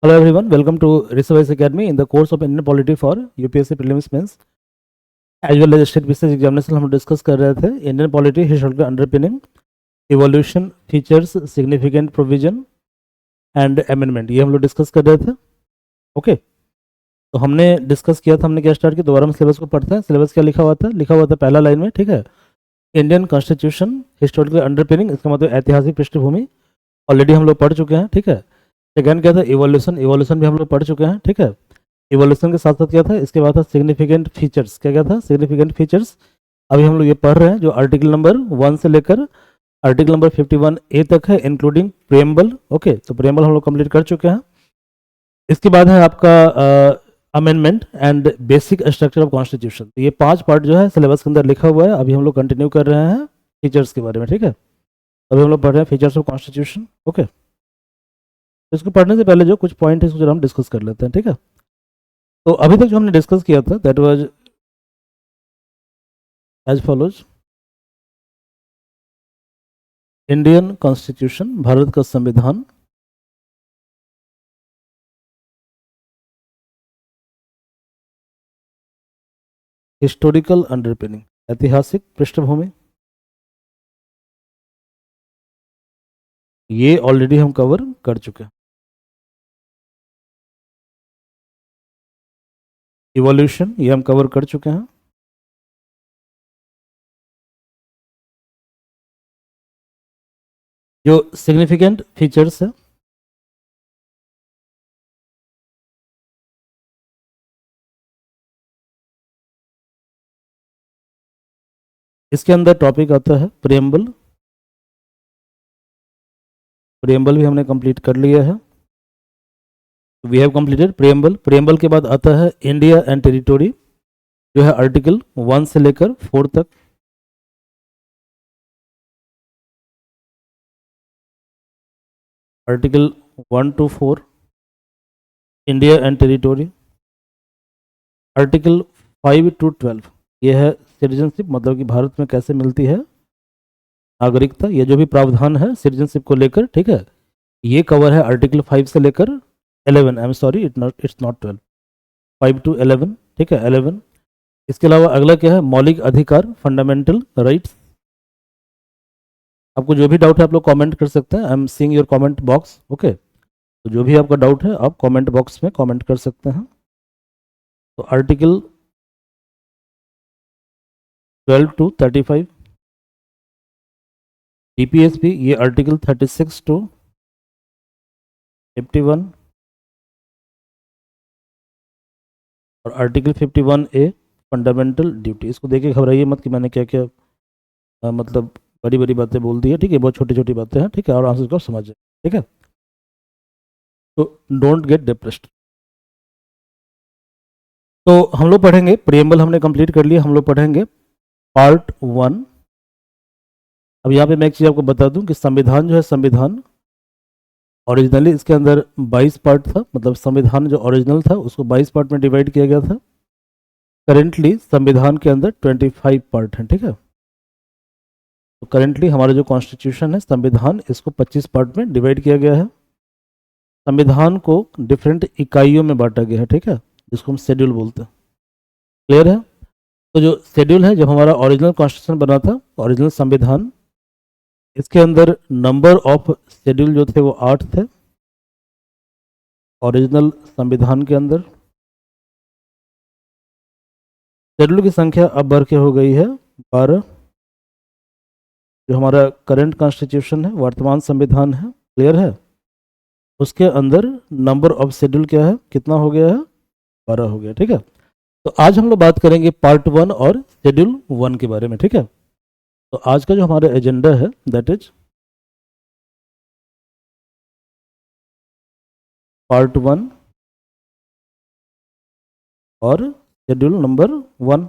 Hello everyone, welcome to Research Academy in the course of Indian Polity for UPSC Prelims Mains as well as State Business Examination। हम discuss कर रहे थे Indian polity historical underpinning, evolution, features, significant provision and amendment, ये हम लोग discuss कर रहे थे। ओके, तो हमने डिस्कस किया था, हमने क्या स्टार्ट किया, दोबारा हम सिलेबस को पढ़ते हैं। सिलेबस क्या लिखा हुआ था? लिखा हुआ था पहला लाइन में, ठीक है, इंडियन कॉन्स्टिट्यूशन हिस्टोरिकल अंडरपिनिंग, इसका मतलब ऐतिहासिक पृष्ठभूमि, ऑलरेडी हम लोग पढ़ चुके हैं, ठीक है। सेकेंड क्या था? इवोल्यूशन, इवोल्यूशन भी हम लोग पढ़ चुके हैं, ठीक है। इवोल्यूशन के साथ साथ क्या था? इसके बाद था सिग्निफिकेंट फीचर्स। क्या क्या था? सिग्निफिकेंट फीचर्स अभी हम लोग ये पढ़ रहे हैं, जो आर्टिकल नंबर 1 से लेकर आर्टिकल नंबर 51A तक है, इंक्लूडिंग प्रेम्बल। ओके, तो प्रेम्बल हम लोग कंप्लीट कर चुके हैं। इसके बाद है आपका amendment and basic structure of constitution. तो ये 5 पार्ट जो है सिलेबस के अंदर लिखा हुआ है। अभी हम लोग कंटिन्यू कर रहे हैं फीचर्स के बारे में, ठीक है। अभी हम लोग पढ़ रहे हैं फीचर्स ऑफ कॉन्स्टिट्यूशन। ओके, तो इसको पढ़ने से पहले जो कुछ पॉइंट है इसको जरा हम डिस्कस कर लेते हैं, ठीक है। तो अभी तक जो हमने डिस्कस किया था that was as follows. Indian constitution, Bharat का संविधान, हिस्टोरिकल अंडरपिनिंग, ऐतिहासिक पृष्ठभूमि, ये ऑलरेडी हम कवर कर चुके हैं। इवोल्यूशन, ये हम कवर कर चुके हैं। जो सिग्निफिकेंट फीचर्स है, इसके अंदर टॉपिक आता है प्रेम्बल। प्रेम्बल भी हमने कंप्लीट कर लिया है, we have completed preamble. Preamble के बाद आता है इंडिया एंड टेरिटोरी, जो है आर्टिकल 1 से लेकर 4 तक। Article 1 to 4 India and territory. Article 5 to 12 ये है सिटीजनशिप, मतलब कि भारत में कैसे मिलती है नागरिकता, ये जो भी प्रावधान है सिटीजनशिप को लेकर, ठीक है, ये कवर है आर्टिकल 5 से लेकर 11। I am sorry, it's not 12, 5 to 11, ठीक है, 11। इसके अलावा अगला क्या है? मौलिक अधिकार, फंडामेंटल राइट्स। आपको जो भी डाउट है आप लोग कमेंट कर सकते हैं। I am seeing your comment box. Okay, तो जो भी आपका डाउट है आप कमेंट बॉक्स में कमेंट कर सकते हैं। तो आर्टिकल 12 to 35 डीपीएसपी, ये आर्टिकल 36 to 51 और आर्टिकल 51A फंडामेंटल ड्यूटी। इसको देखिए, घबराइए मत कि मैंने क्या क्या मतलब बड़ी बड़ी बातें बोल दी है, ठीक है, बहुत छोटी छोटी बातें हैं, ठीक है, और आंसर को समझे, ठीक है। तो डोंट गेट डिप्रेस्ड। तो हम लोग पढ़ेंगे प्रियम्बल, हमने कंप्लीट कर लिया, हम लोग पढ़ेंगे पार्ट 1। अब यहाँ पे मैं एक चीज़ आपको बता दूं कि संविधान जो है, संविधान ओरिजिनली इसके अंदर 22 पार्ट था, मतलब संविधान जो ओरिजिनल था उसको 22 पार्ट में डिवाइड किया गया था। करेंटली संविधान के अंदर 25 पार्ट हैं, ठीक है। तो करेंटली हमारा जो कॉन्स्टिट्यूशन है, संविधान, इसको 25 पार्ट में डिवाइड किया गया है। संविधान को डिफरेंट इकाइयों में बांटा गया है, ठीक है, जिसको हम शेड्यूल बोलते हैं। क्लियर है? तो जो शेड्यूल है, जब हमारा ओरिजिनल कॉन्स्टिट्यूशन बना था, ओरिजिनल संविधान, इसके अंदर नंबर ऑफ शेड्यूल जो थे वो 8 थे ओरिजिनल संविधान के अंदर। शेड्यूल की संख्या अब बढ़ के हो गई है 12। जो हमारा करंट कॉन्स्टिट्यूशन है, वर्तमान संविधान है, क्लियर है, उसके अंदर नंबर ऑफ शेड्यूल क्या है, कितना हो गया है? 12 हो गया, ठीक है। तो आज हम लोग बात करेंगे पार्ट 1 और शेड्यूल 1 के बारे में, ठीक है। तो आज का जो हमारा एजेंडा है दैट इज पार्ट 1 और शेड्यूल नंबर 1।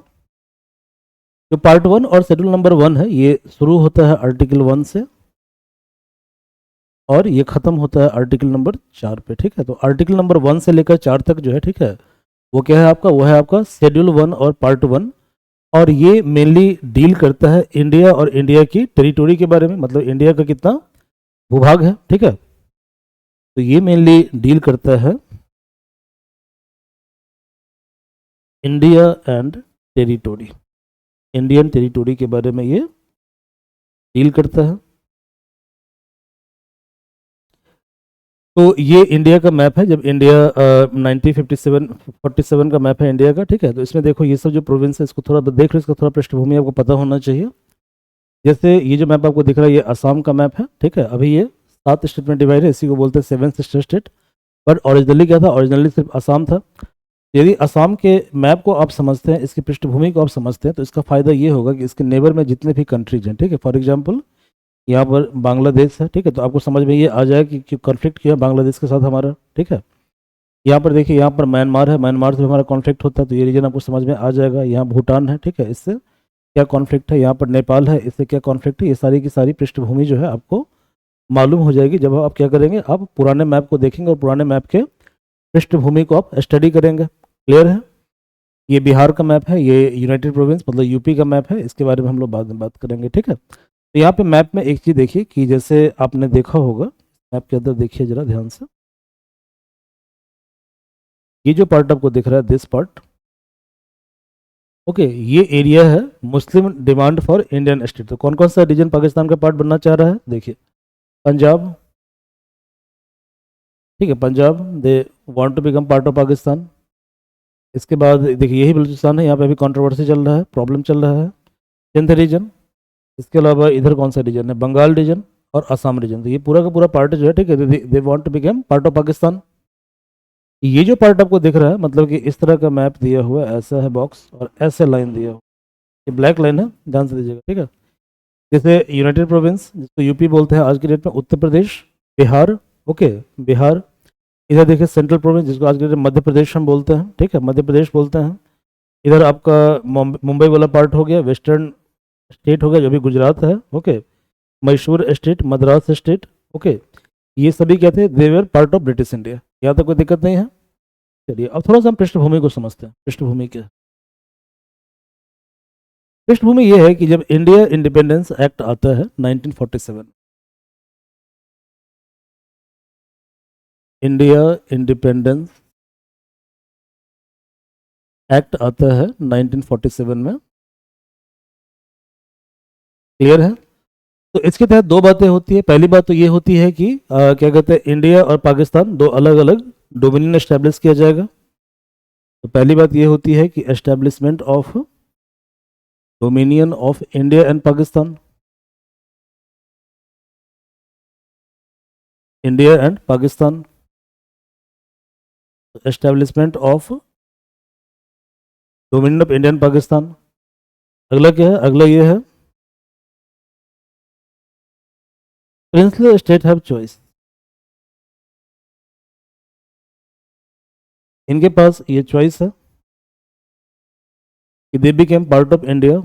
जो पार्ट 1 और शेड्यूल नंबर 1 है, ये शुरू होता है आर्टिकल 1 से और ये खत्म होता है आर्टिकल नंबर 4 पे, ठीक है। तो आर्टिकल नंबर 1 से लेकर 4 तक जो है, ठीक है, वो क्या है आपका? वो है आपका शेड्यूल 1 और पार्ट 1। और ये मेनली डील करता है इंडिया और इंडिया की टेरिटोरी के बारे में, मतलब इंडिया का कितना भूभाग है, ठीक है। तो ये मेनली डील करता है India and territory, Indian territory के बारे में ये डील करता है। तो ये इंडिया का मैप है, जब इंडिया 1947 का मैप है इंडिया का, ठीक है। तो इसमें देखो ये सब जो प्रोविंस है इसको थोड़ा देख लो, इसका थोड़ा पृष्ठभूमि आपको पता होना चाहिए। जैसे ये जो मैप आपको दिख रहा है ये असम का मैप है, ठीक है। अभी ये 7 स्टेट में डिवाइड है, इसी को बोलते हैं 7 सिस्टर स्टेट। बट ओरिजिनली क्या था, ओरिजिनली सिर्फ असम था। यदि असम के मैप को आप समझते हैं, इसकी पृष्ठभूमि को आप समझते हैं, तो इसका फायदा ये होगा कि इसके नेबर में जितने भी कंट्रीज हैं, ठीक है, फॉर एग्जाम्पल यहाँ पर बांग्लादेश है, ठीक है, तो आपको समझ में ये आ जाए कि कॉन्फ्लिक्ट किया बांग्लादेश के साथ हमारा, ठीक है। यहाँ पर देखिए, यहाँ पर म्यांमार है, म्यांमार से हमारा कॉन्फ्लिक्ट होता है, तो ये रीजन आपको समझ में आ जाएगा। यहाँ भूटान है, ठीक है, इससे क्या कॉन्फ्लिक्ट है, यहाँ पर नेपाल है, इससे क्या कॉन्फ्लिक्ट है, ये सारी की सारी पृष्ठभूमि जो है आपको मालूम हो जाएगी जब आप क्या करेंगे, आप पुराने मैप को देखेंगे और पुराने मैप के पृष्ठभूमि को आप स्टडी करेंगे। क्लियर है। ये बिहार का मैप है, ये यूनाइटेड प्रोविंस मतलब यूपी का मैप है, इसके बारे में हम लोग बाद में बात करेंगे, ठीक है। तो यहाँ पे मैप में एक चीज़ देखिए कि जैसे आपने देखा होगा, मैप के अंदर देखिए जरा ध्यान से, ये जो पार्ट आपको दिख रहा है, दिस पार्ट, ओके, ये एरिया है मुस्लिम डिमांड फॉर इंडियन स्टेट। तो कौन कौन सा रीजन पाकिस्तान का पार्ट बनना चाह रहा है, देखिए पंजाब, ठीक है, Punjab they want to become part of Pakistan. इसके बाद देखिए यही बलूचिस्तान है, यहाँ पे अभी कंट्रोवर्सी चल रहा है, प्रॉब्लम चल रहा है। सिंध रीजन, इसके अलावा इधर कौन सा रीजन है, बंगाल रीजन और असम रीजन। तो ये पूरा का पूरा पार्ट जो है, ठीक है, they want to become part of Pakistan. ये जो पार्ट आपको दिख रहा है, मतलब कि इस तरह का मैप दिया हुआ है, ऐसा है बॉक्स और ऐसे लाइन दिया हुआ, ये ब्लैक लाइन है, ध्यान से दीजिएगा, ठीक है। जैसे यूनाइटेड प्रोविंस जिसको यूपी बोलते हैं आज की डेट में, उत्तर प्रदेश, बिहार, ओके, बिहार। इधर देखिए सेंट्रल प्रोविंस जिसको आज के डेट में मध्य प्रदेश हम बोलते हैं, ठीक है, मध्य प्रदेश बोलते हैं। इधर आपका मुंबई वाला पार्ट हो गया, वेस्टर्न स्टेट हो गया जो भी गुजरात है, okay, Mysore state, Madras state, okay, ये सभी क्या थे, देवर पार्ट ऑफ ब्रिटिश इंडिया। यहाँ तक कोई दिक्कत नहीं है। चलिए अब थोड़ा सा हम पृष्ठभूमि को समझते हैं। पृष्ठभूमि क्या है, पृष्ठभूमि ये है कि जब इंडिया इंडिपेंडेंस एक्ट आता है 1947, इंडिया इंडिपेंडेंस एक्ट आता है 1947 में, क्लियर है। तो इसके तहत दो बातें होती है। पहली बात तो ये होती है कि क्या कहते हैं, इंडिया और पाकिस्तान दो अलग अलग डोमिनियन एस्टेब्लिश किया जाएगा। तो पहली बात ये होती है कि establishment of dominion of India and Pakistan, India and Pakistan, establishment of dominion of India and Pakistan. अगला क्या है, अगला ये है प्रिंसली स्टेट हैव चॉइस, इनके पास ये चॉइस है कि दे became part of India,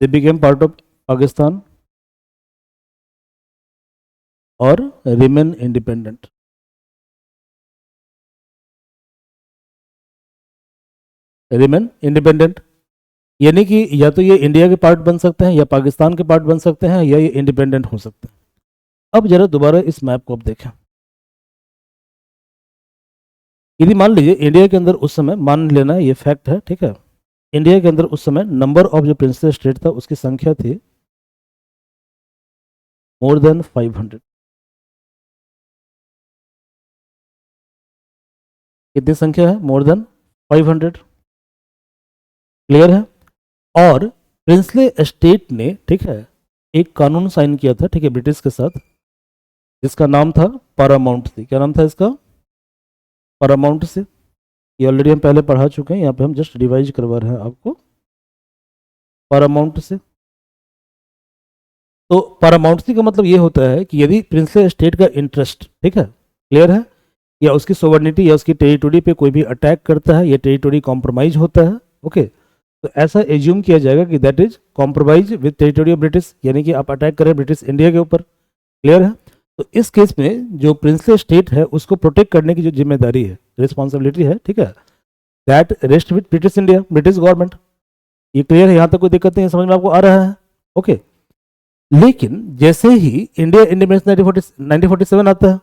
they became part of Pakistan और रिमेन इंडिपेंडेंट। रिमेन इंडिपेंडेंट यानी कि या तो ये इंडिया के पार्ट बन सकते हैं या पाकिस्तान के पार्ट बन सकते हैं या ये इंडिपेंडेंट हो सकते हैं। अब जरा दोबारा इस मैप को आप देखें। यदि मान लीजिए इंडिया के अंदर उस समय, मान लेना ये फैक्ट है, ठीक है, इंडिया के अंदर उस समय नंबर ऑफ जो प्रिंसली स्टेट था उसकी संख्या थी मोर देन 500। कितनी संख्या है, मोर देन 500, क्लियर है। और प्रिंसली स्टेट ने, ठीक है, एक कानून साइन किया था, ठीक है, ब्रिटिश के साथ, जिसका नाम था पैरामाउंट सी। क्या नाम था इसका, पैरामाउंट सी। ये ऑलरेडी हम पहले पढ़ा चुके हैं, यहाँ पे हम जस्ट रिवाइज करवा रहे हैं आपको। पैरामाउंट सी, तो पैरामाउंट सी का मतलब ये होता है कि यदि प्रिंसली स्टेट का इंटरेस्ट, ठीक है, क्लियर है, या उसकी सोवर्निटी या उसकी टेरिटोरी पे कोई भी अटैक करता है या टेरिटोरी कॉम्प्रोमाइज होता है, ओके, तो ऐसा एज्यूम किया जाएगा कि that is compromise with territory of British, यानी कि आप अटैक करें ब्रिटिश इंडिया के ऊपर, क्लियर है। तो इस केस में जो प्रिंसली स्टेट है उसको प्रोटेक्ट करने की जो जिम्मेदारी है, रिस्पॉन्सिबिलिटी है, ठीक है, that rest with British India, British government. ये क्लियर है, यहाँ तक कोई दिक्कत नहीं है, समझ में आपको आ रहा है। ओके। लेकिन जैसे ही इंडिया इंडिपेंडेंस 1947 आता है,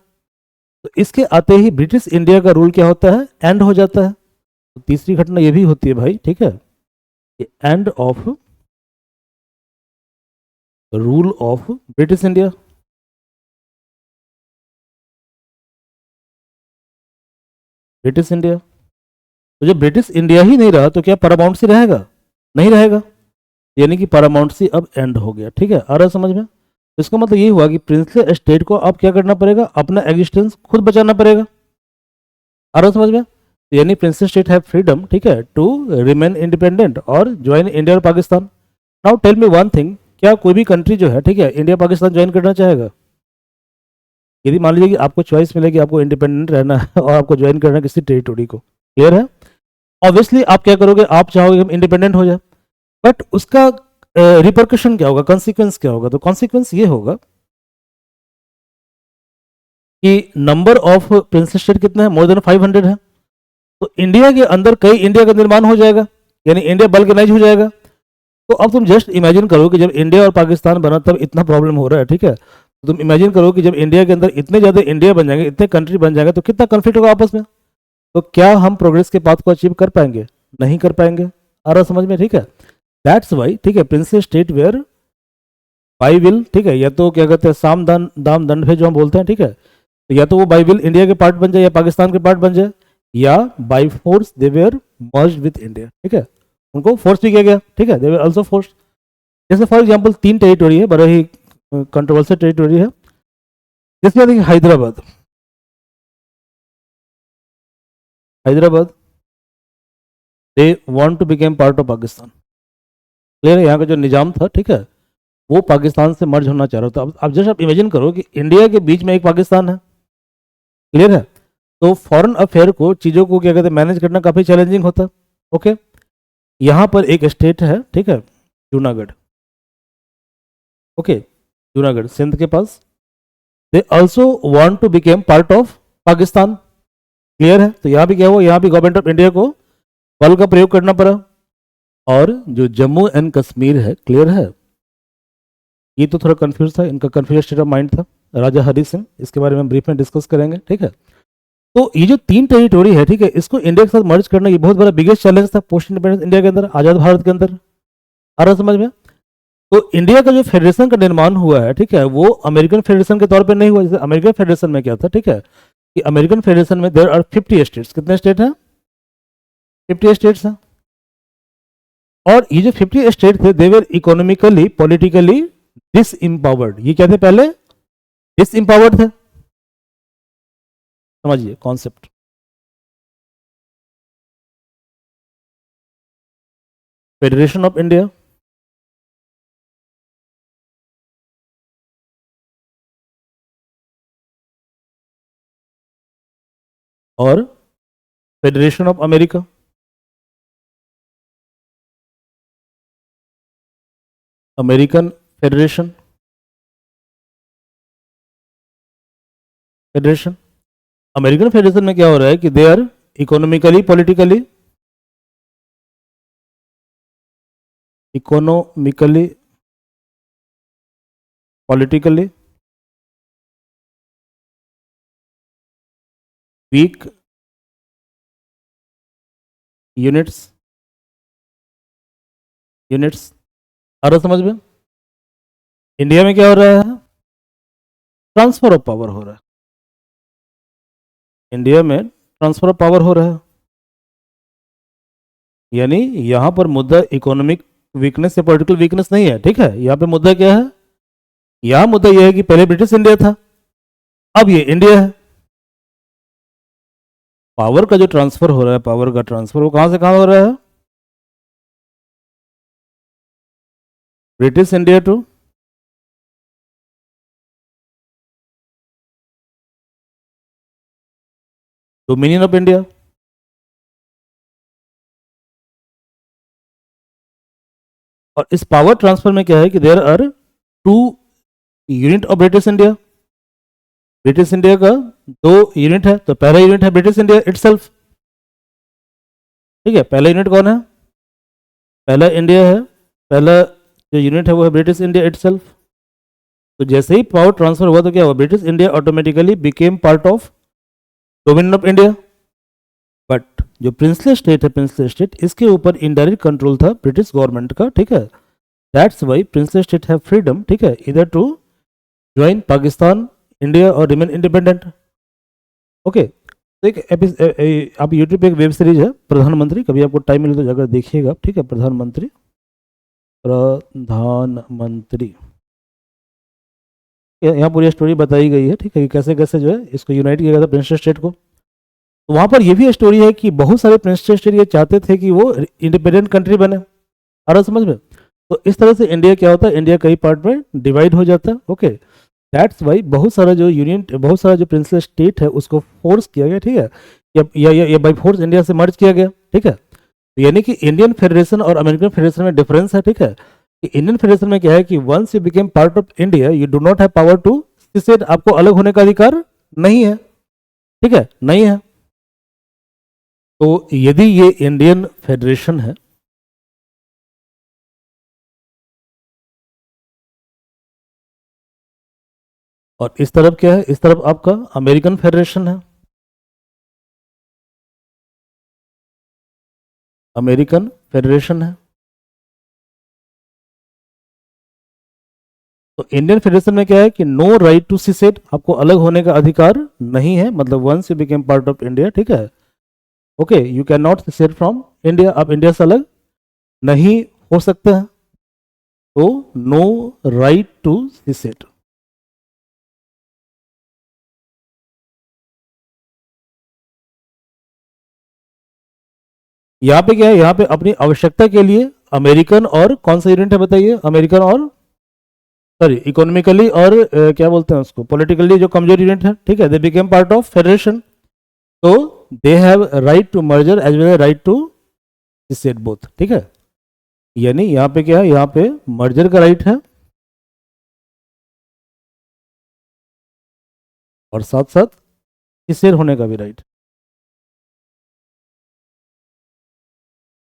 तो इसके आते ही ब्रिटिश इंडिया का रूल क्या होता है, एंड हो जाता है। तो तीसरी घटना ये भी होती है भाई, ठीक है, end of rule of British India. British India, तो जब ब्रिटिश इंडिया ही नहीं रहा तो क्या पैरामाउंट सी रहेगा, नहीं रहेगा, यानी कि पैरामाउंट सी अब एंड हो गया। ठीक है, आ रहा है समझ में? तो इसका मतलब ये हुआ कि प्रिंसली स्टेट को अब क्या करना पड़ेगा, अपना एग्जिस्टेंस खुद बचाना पड़ेगा। आ रहा है समझ में? तो यानी प्रिंसली स्टेट हैव फ्रीडम, ठीक है, टू रिमेन इंडिपेंडेंट और ज्वाइन इंडिया और Pakistan. Now tell me one thing, क्या कोई भी कंट्री जो है, ठीक है, इंडिया पाकिस्तान ज्वाइन करना चाहेगा? यदि मान लीजिए कि आपको चॉइस मिलेगी, आपको इंडिपेंडेंट रहना है और आपको ज्वाइन करना है किसी टेरिटोरी को, क्लियर है? ऑब्वियसली आप क्या करोगे, आप चाहोगे हम इंडिपेंडेंट हो जाए, बट उसका रिपरकशन क्या होगा, कॉन्सिक्वेंस क्या होगा? तो कॉन्सिक्वेंस ये होगा कि नंबर ऑफ प्रिंसली स्टेट कितने हैं, मोर देन 500 है। तो इंडिया के अंदर कई इंडिया का निर्माण हो जाएगा, यानी इंडिया बल्कनाइज हो जाएगा। तो अब तुम जस्ट इमेजिन करो कि जब इंडिया और पाकिस्तान बना तब इतना प्रॉब्लम हो रहा है, ठीक है, तो तुम इमेजिन करो कि जब इंडिया के अंदर इतने ज़्यादा इंडिया बन जाएंगे, इतने कंट्री बन जाएंगे, तो कितना कन्फ्लिक्ट होगा आपस में। तो क्या हम प्रोग्रेस के पाथ को अचीव कर पाएंगे? नहीं कर पाएंगे। आ रहा समझ में? ठीक है, दैट्स वाई, ठीक है, princely state were by will, ठीक है, या तो क्या कहते हैं साम दाम दंड भेद जो हम बोलते हैं, ठीक है, तो या तो वो बाई विल इंडिया के पार्ट बन जाए या पाकिस्तान के पार्ट बन जाए, या by force they were merge with India. ठीक है, उनको फोर्स भी किया गया, ठीक है, दे वेयर आल्सो फोर्स। जैसे फॉर एग्जांपल 3 टेरिटोरी है, बड़ा ही कंट्रोवर्शियल टेरिटोरी है, जैसे देखिए Hyderabad. Hyderabad they want to became part of Pakistan, clear है? यहाँ का जो निजाम था, ठीक है, वो पाकिस्तान से मर्ज होना चाह रहा था। अब जस्ट आप इमेजिन करो कि इंडिया के बीच में एक पाकिस्तान है, क्लियर है? तो फॉरेन अफेयर को, चीज़ों को क्या कहते हैं मैनेज करना काफ़ी चैलेंजिंग होता है। ओके, यहाँ पर एक स्टेट है, ठीक है, जूनागढ़। ओके, जूनागढ़ सिंध के पास, they also want to became part of Pakistan, clear है? तो यहाँ भी क्या हुआ, यहाँ भी गवर्नमेंट ऑफ इंडिया को बल का प्रयोग करना पड़ा। और जो जम्मू एंड कश्मीर है, क्लियर है, ये तो थोड़ा कंफ्यूज था, इनका कंफ्यूज स्टेट ऑफ माइंड था, राजा हरि सिंह, इसके बारे में हम ब्रीफ में डिस्कस करेंगे। ठीक है, तो ये जो 3 टेरिटोरी है, ठीक है, इसको इंडिया के साथ मर्ज करना ये बहुत बड़ा बिगेस्ट चैलेंज था पोस्ट इंडिपेंडेंस इंडिया के अंदर, आज़ाद भारत के अंदर। आ रहा समझ में? तो इंडिया का जो फेडरेशन का निर्माण हुआ है, ठीक है, वो अमेरिकन फेडरेशन के तौर पे नहीं हुआ। जैसे अमेरिकन फेडरेशन में क्या था, ठीक है, कि अमेरिकन फेडरेशन में देयर आर 50 स्टेट्स। कितने स्टेट हैं? 50 स्टेट्स हैं। और ये जो 50 स्टेट थे, दे वर इकोनॉमिकली पॉलिटिकली डिसइम्पावर्ड। ये क्या थे? पहले डिसइम्पावर्ड थे। समझिए कॉन्सेप्ट। फेडरेशन ऑफ इंडिया, और federation of America. American federation, federation. American federation में क्या हो रहा है कि they are economically politically, economically politically weak units, units. आ रहा समझ में? इंडिया में क्या हो रहा है? ट्रांसफर ऑफ पावर हो रहा है। इंडिया में ट्रांसफर ऑफ पावर हो रहा है, यानी यहां पर मुद्दा इकोनॉमिक वीकनेस या पॉलिटिकल वीकनेस नहीं है। ठीक है, यहां पे मुद्दा क्या है? यहां मुद्दा यह है कि पहले ब्रिटिश इंडिया था, अब ये इंडिया है। पावर का जो ट्रांसफर हो रहा है, पावर का ट्रांसफर वो कहां से कहां हो रहा है? British India to dominion of India. और इस पावर ट्रांसफर में क्या है कि there are 2 unit of British India. British India का 2 यूनिट है, तो पहला यूनिट है ब्रिटिश इंडिया इटसेल्फ। ठीक है, पहला यूनिट कौन है? पहला इंडिया है, पहला जो यूनिट है वो है ब्रिटिश इंडिया इटसेल्फ। तो जैसे ही पावर ट्रांसफर हुआ तो क्या हुआ, British India automatically became part of dominion of India. But जो प्रिंसली स्टेट है, प्रिंसली स्टेट, इसके ऊपर इनडायरेक्ट कंट्रोल था ब्रिटिश गवर्नमेंट का, ठीक है। That's why princely state have freedom, ठीक है, इधर टू ज्वाइन पाकिस्तान, इंडिया और रिमेन इंडिपेंडेंट। ओके, तो एक आप यूट्यूब पे एक वेब सीरीज है प्रधानमंत्री, कभी आपको टाइम मिले तो जाकर देखिएगा, ठीक है। प्रधानमंत्री यहाँ पूरी स्टोरी बताई गई है, ठीक है, कि कैसे कैसे जो है इसको यूनाइट किया गया था प्रिंस स्टेट को। तो वहाँ पर ये भी स्टोरी है कि बहुत सारे प्रिंस स्टेट ये चाहते थे कि वो इंडिपेंडेंट कंट्री बने, आ रहा समझ में। तो इस तरह से इंडिया क्या होता है, इंडिया कई पार्ट में डिवाइड हो जाता है। ओके, दैट्स वाई बहुत सारा जो यूनियन, बहुत सारा जो प्रिंसली स्टेट है उसको फोर्स किया गया, ठीक है, या बाई फोर्स इंडिया से मर्ज किया गया, ठीक है। यानी कि इंडियन फेडरेशन और अमेरिकन फेडरेशन में डिफरेंस है, ठीक है। इंडियन फेडरेशन में क्या है कि once you became part of India you do not have power to secede, आपको अलग होने का अधिकार नहीं है, ठीक है, नहीं है। तो यदि ये इंडियन फेडरेशन है, और इस तरफ क्या है, इस तरफ आपका अमेरिकन फेडरेशन है, अमेरिकन फेडरेशन है। तो इंडियन फेडरेशन में क्या है कि नो राइट टू सीसेड, आपको अलग होने का अधिकार नहीं है, मतलब once you became part of India, ठीक है, okay, you can not secede from India, आप इंडिया से अलग नहीं हो सकते हैं। तो नो राइट टू सीसेड। यहाँ पे क्या है, यहाँ पे अपनी आवश्यकता के लिए अमेरिकन और कौन सा यूनिट है बताइए, अमेरिकन और सॉरी इकोनॉमिकली और क्या बोलते हैं उसको, पॉलिटिकली जो कमजोर यूनिट है, ठीक है, they became part of federation. तो they have right to merger as well as right to secede both, ठीक है। यानी यहाँ पे क्या है, यहाँ पे मर्जर का राइट है और साथ साथ सीसेड होने का भी राइट।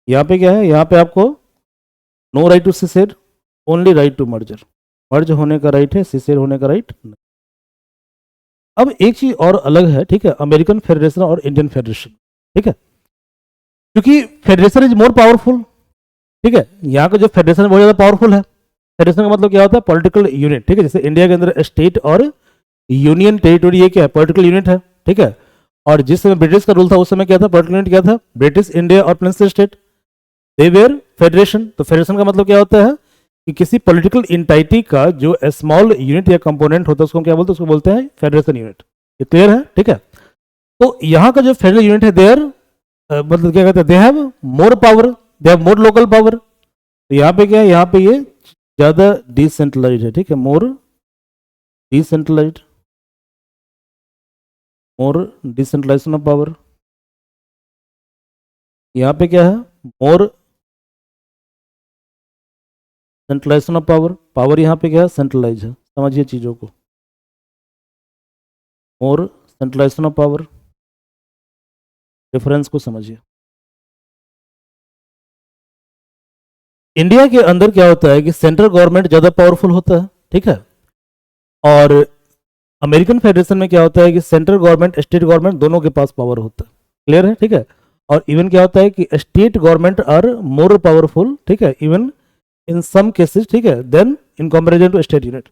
यहाँ पे क्या है, यहाँ पे आपको no right to secede, only right to merger, merge होने का राइट है, सीसेड होने का राइट नहीं। अब एक चीज और अलग है, ठीक है, अमेरिकन फेडरेशन और इंडियन फेडरेशन, ठीक है, क्योंकि फेडरेशन इज मोर पावरफुल, ठीक है। यहाँ का जो फेडरेशन बहुत ज्यादा पावरफुल है। फेडरेशन का मतलब क्या होता है, पॉलिटिकल यूनिट, ठीक है। जैसे इंडिया के अंदर स्टेट और यूनियन टेरिटोरी, ये क्या है, पॉलिटिकल यूनिट है, ठीक है। और जिस समय ब्रिटिश का रूल था उस समय क्या था, पॉलिटिकल यूनिट क्या था, ब्रिटिश इंडिया और princely state, they were federation. तो फेडरेशन का मतलब क्या होता है कि किसी पॉलिटिकल इंटाइटी का जो स्मॉल यूनिट या कंपोनेंट होता है उसको क्या बोलते हैं, उसको बोलते हैं फेडरेशन यूनिट। ये क्लियर है, ठीक है। तो यहाँ का जो फेडरल यूनिट है देयर मतलब क्या कहते हैं, they have more power, they have more local power. तो यहाँ पे क्या है, यहाँ पे ये ज्यादा डिसेंट्रलाइज है, ठीक है, more decentralise, more decentralisation of power. यहाँ पे क्या है, more centralisation of power, power यहाँ पे क्या है, सेंट्रलाइज है, समझिए चीजों को, more centralisation of power, difference को समझिए। इंडिया के अंदर क्या होता है कि सेंट्रल गवर्नमेंट ज्यादा पावरफुल होता है, ठीक है। और अमेरिकन फेडरेशन में क्या होता है कि सेंट्रल गवर्नमेंट स्टेट गवर्नमेंट दोनों के पास पावर होता है, क्लियर है, ठीक है। और इवन क्या होता है कि state government are more powerful, ठीक है, इवन इन सम केसेस, ठीक है, than in comparison to state unit,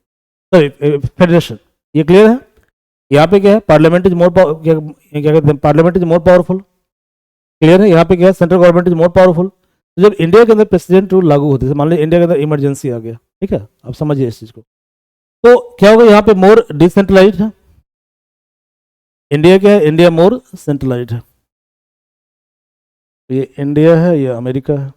sorry federation. ये क्लियर है। यहाँ पे क्या है, पार्लियामेंट इज मोर, क्या कहते हैं, parliament is more powerful, clear है। यहाँ पे क्या है, central government is more powerful. तो जब इंडिया के अंदर प्रेसिडेंट रूल लागू होते हैं, मान लीजिए इंडिया के अंदर इमरजेंसी आ गया, ठीक है, आप समझिए इस चीज को, तो क्या होगा, यहाँ पे मोर डिसेंट्रलाइज है, इंडिया क्या है, इंडिया मोर सेंट्रलाइज है। ये इंडिया है, ये अमेरिका है,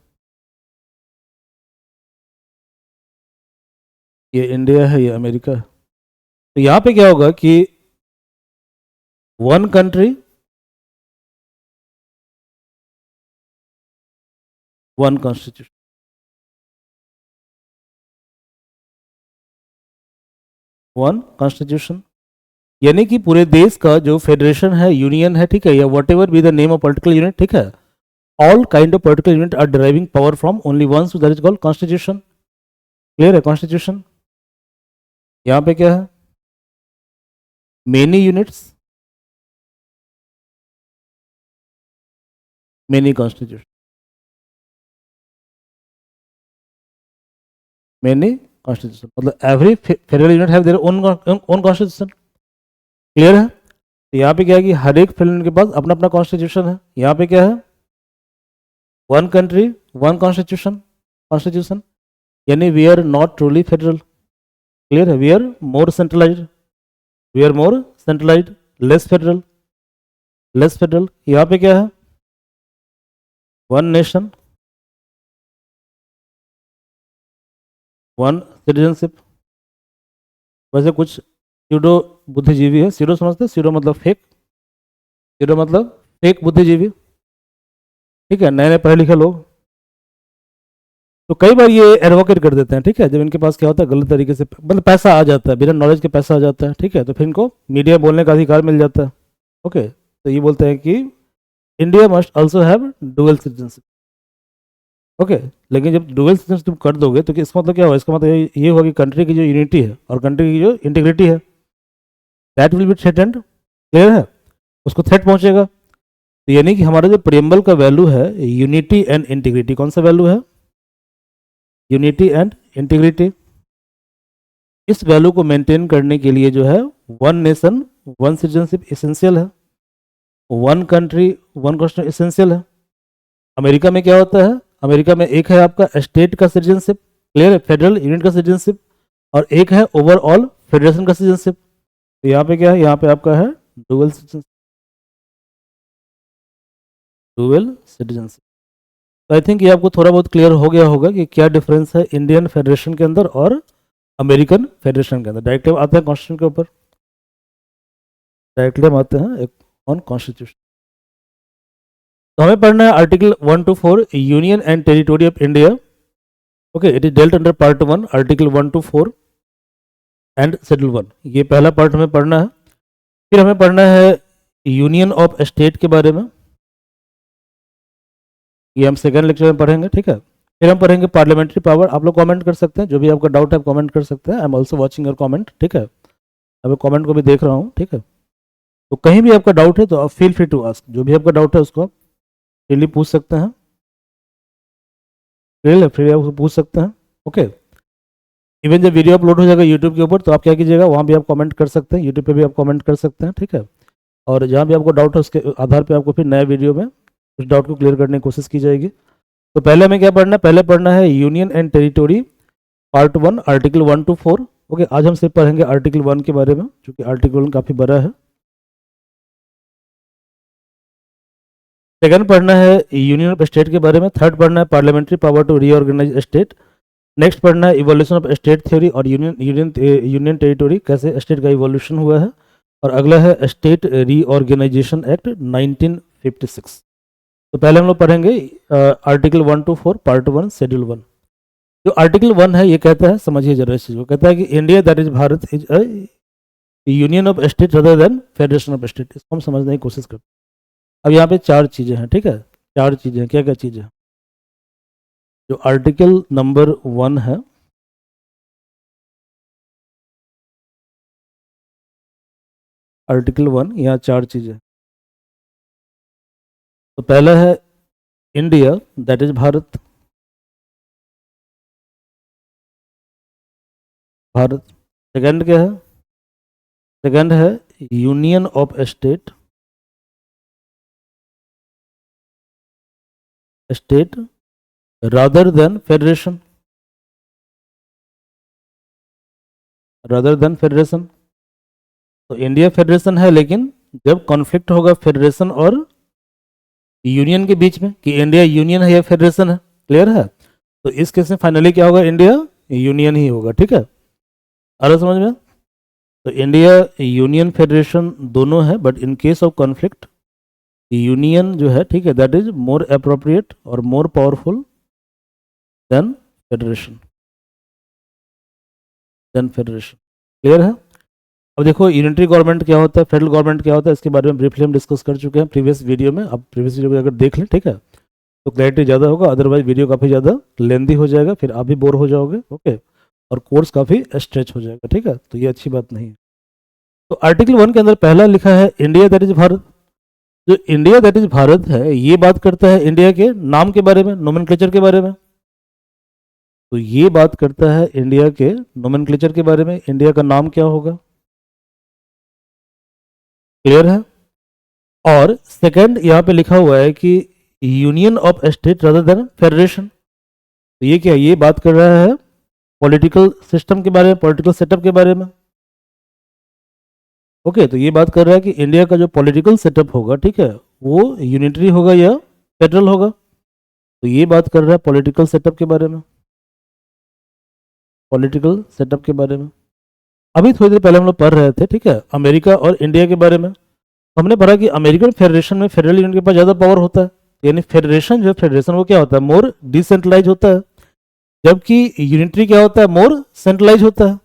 ये इंडिया है, ये अमेरिका है। तो यहाँ पे क्या होगा कि one country one constitution, one constitution, यानी कि पूरे देश का जो फेडरेशन है, यूनियन है, ठीक है, या whatever be the name of political unit, ठीक है, all kind of political unit are deriving power from only one, so that is called constitution. Clear है? कॉन्स्टिट्यूशन, यहाँ पे क्या है? Many units, many constitution, many constitution मतलब every federal unit have their own own constitution. Clear है? तो यहाँ पे क्या है कि हर एक फेडरल यूनिट के पास अपना अपना कॉन्स्टिट्यूशन है। यहाँ पे क्या है? One country one constitution, constitution यानी we are not truly federal. Clear है? We are more centralised, we are more centralised, less federal, less federal. यहाँ पे क्या है? One nation one citizenship. वैसे कुछ सीडो बुद्धिजीवी है, सीडो समझते हैं? सीडो मतलब फेक, सीडो मतलब फेक बुद्धिजीवी, ठीक है, नए नए पढ़े लिखे लोग। तो कई बार ये एडवोकेट कर देते हैं, ठीक है, जब इनके पास क्या होता है गलत तरीके से मतलब पैसा आ जाता है, बिना नॉलेज के पैसा आ जाता है, ठीक है, तो फिर इनको मीडिया बोलने का अधिकार मिल जाता है। ओके, तो ये बोलते हैं कि India must also have dual citizenship. Okay, लेकिन जब डुअल सिटीजनशिप कर दोगे तो इसका मतलब क्या होगा? इसका मतलब ये होगा कि कंट्री की जो यूनिटी है और कंट्री की जो इंटीग्रिटी है that will be threatened. Clear है? उसको थ्रेट पहुंचेगा। तो यानी कि हमारा जो प्रियम्बल का वैल्यू है यूनिटी एंड इंटीग्रिटी, कौन सा वैल्यू है? Unity and integrity. इस वैल्यू को मेंटेन करने के लिए जो है one nation one citizenship essential है, one country one constitution essential है। अमेरिका में क्या होता है? अमेरिका में एक है आपका स्टेट का सिटीजनशिप, क्लियर है, फेडरल यूनिट का सिटीजनशिप, और एक है ओवरऑल फेडरेशन का सिटीजनशिप। तो यहाँ पे क्या है? यहाँ पे आपका है डुअल सिटीजनशिप, डुअल सिटीजनशिप। तो आई थिंक ये आपको थोड़ा बहुत क्लियर हो गया होगा कि क्या डिफरेंस है इंडियन फेडरेशन के अंदर और अमेरिकन फेडरेशन के अंदर। डायरेक्टली हम आते हैं कॉन्स्टिट्यूशन के ऊपर, डायरेक्टली हम आते हैं एक ऑन कॉन्स्टिट्यूशन। तो हमें पढ़ना है article 1 to 4 union and territory of India. Okay, it is dealt under part 1 article 1 to 4 and schedule 1। ये पहला पार्ट हमें पढ़ना है। फिर हमें पढ़ना है यूनियन ऑफ स्टेट के बारे में, ये हम सेकेंड लेक्चर में पढ़ेंगे, ठीक है। फिर हम पढ़ेंगे पार्लियामेंट्री पावर। आप लोग कमेंट कर सकते हैं, जो भी आपका डाउट है कमेंट कर सकते हैं। I am also watching your comment, ठीक है, अब कमेंट को भी देख रहा हूँ, ठीक है। तो कहीं भी आपका डाउट है तो आप फील फ्री टू आस्क, जो भी आपका डाउट है उसको आप फ्रीली पूछ सकते हैं, फ्रीली आप उसको पूछ सकते हैं। ओके, इवन जब वीडियो अपलोड हो जाएगा यूट्यूब के ऊपर तो आप क्या कीजिएगा, वहाँ भी आप कमेंट कर सकते हैं, यूट्यूब पे भी आप कमेंट कर सकते हैं, ठीक है। और जहाँ भी आपको डाउट है उसके आधार पे आपको फिर नए वीडियो में उस डाउट को क्लियर करने की कोशिश की जाएगी। तो पहले हमें क्या पढ़ना है? पहले पढ़ना है union and territory part 1 article 1 to 4। Okay, आज हम सिर्फ पढ़ेंगे आर्टिकल 1 के बारे में, क्योंकि आर्टिकल 1 काफ़ी बड़ा है। सेकंड पढ़ना है यूनियन ऑफ स्टेट के बारे में। थर्ड पढ़ना है parliamentary power to reorganise state. Next पढ़ना है इवोल्यूशन ऑफ स्टेट थ्योरी और यूनियन टेरिटोरी, कैसे स्टेट का इवोल्यूशन हुआ है। और अगला है स्टेट रीऑर्गेनाइजेशन एक्ट 1956। तो पहले हम लोग पढ़ेंगे आर्टिकल 1 to 4 पार्ट 1 शेड्यूल 1। जो आर्टिकल 1 है ये कहता है, समझिए जरा इस चीज़ को, कहता है कि India that is Bharat is a union of state other than federation of state. इसको हम समझने की कोशिश करते हैं। अब यहाँ पे चार चीज़ें हैं, ठीक है, चार चीज़ें हैं। क्या क्या चीज़ें हैं? जो आर्टिकल नंबर 1 है, आर्टिकल 1, यहाँ चार चीज़ें। तो पहला है India that is Bharat, Bharat. Second क्या है? सेकंड है union of state, state rather than federation, rather than federation. तो इंडिया फेडरेशन है, लेकिन जब कॉन्फ्लिक्ट होगा फेडरेशन और यूनियन के बीच में कि इंडिया यूनियन है या फेडरेशन है, क्लियर है, तो इस केस में फाइनली क्या होगा? इंडिया यूनियन ही होगा, ठीक है। आ समझ में? तो इंडिया यूनियन फेडरेशन दोनों है, but in case of conflict union जो है, ठीक है, दैट इज मोर अप्रोप्रिएट और more powerful than federation, than federation. Clear है? अब देखो यूनिटरी गवर्नमेंट क्या होता है, फेडरल गवर्नमेंट क्या होता है, इसके बारे में ब्रीफली हम डिस्कस कर चुके हैं प्रीवियस वीडियो में। अब प्रीवियस वीडियो में अगर देख लें, ठीक है, तो क्लैरिटी ज़्यादा होगा, अदरवाइज वीडियो काफ़ी ज़्यादा लेंदी हो जाएगा, फिर आप भी बोर हो जाओगे। ओके, और कोर्स काफ़ी स्ट्रेच हो जाएगा, ठीक है, तो ये अच्छी बात नहीं है। तो आर्टिकल 1 के अंदर पहला लिखा है इंडिया दैट इज भारत। जो इंडिया दैट इज भारत है ये बात करता है इंडिया के नाम के बारे में, नोमेनक्लेचर के बारे में। तो ये बात करता है इंडिया के नोमेनक्लेचर के बारे में, इंडिया का नाम क्या होगा, क्लियर है। और सेकंड यहाँ पे लिखा हुआ है कि union of state rather than federation. तो ये क्या, ये बात कर रहा है पॉलिटिकल सिस्टम के बारे में, पॉलिटिकल सेटअप के बारे में। ओके, तो ये बात कर रहा है कि इंडिया का जो पॉलिटिकल सेटअप होगा, ठीक है, वो यूनिटरी होगा या फेडरल होगा। तो ये बात कर रहा है पॉलिटिकल सेटअप के बारे में, पॉलिटिकल सेटअप के बारे में। अभी थोड़ी देर पहले हम लोग पढ़ रहे थे, ठीक है, अमेरिका और इंडिया के बारे में। हमने पढ़ा कि अमेरिकन फेडरेशन में फेडरल यूनियन के पास ज़्यादा पावर होता है, यानी फेडरेशन जो है, फेडरेशन वो क्या होता है, मोर डिसेंट्रलाइज होता है, जबकि यूनिटरी क्या होता है, मोर सेंट्रलाइज होता है।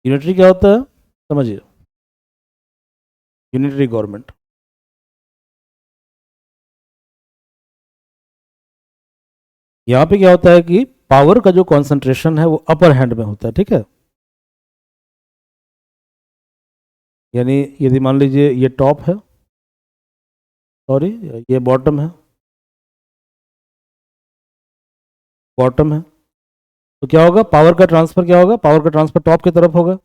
यूनिटरी क्या होता है, समझिए, यूनिटरी गवर्नमेंट। यहाँ पे क्या होता है कि पावर का जो कॉन्सेंट्रेशन है वो अपर हैंड में होता है, ठीक है। यानी यदि मान लीजिए ये टॉप है, सॉरी ये बॉटम है, बॉटम है, तो क्या होगा, पावर का ट्रांसफर क्या होगा, पावर का ट्रांसफर टॉप की तरफ होगा।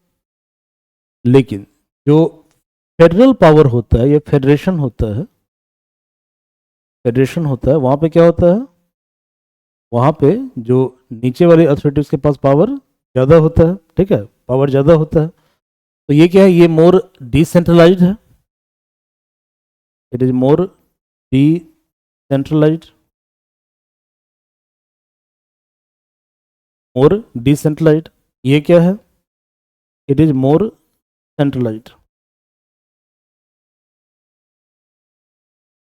लेकिन जो फेडरल पावर होता है, ये फेडरेशन होता है, फेडरेशन होता है, वहाँ पे क्या होता है, वहाँ पे जो नीचे वाले अथॉरिटीज के पास पावर ज़्यादा होता है, ठीक है, पावर ज़्यादा होता है। तो ये क्या है, ये मोर डिसेंट्रलाइज्ड है, it is more decentralised, more decentralised. ये क्या है, it is more centralised,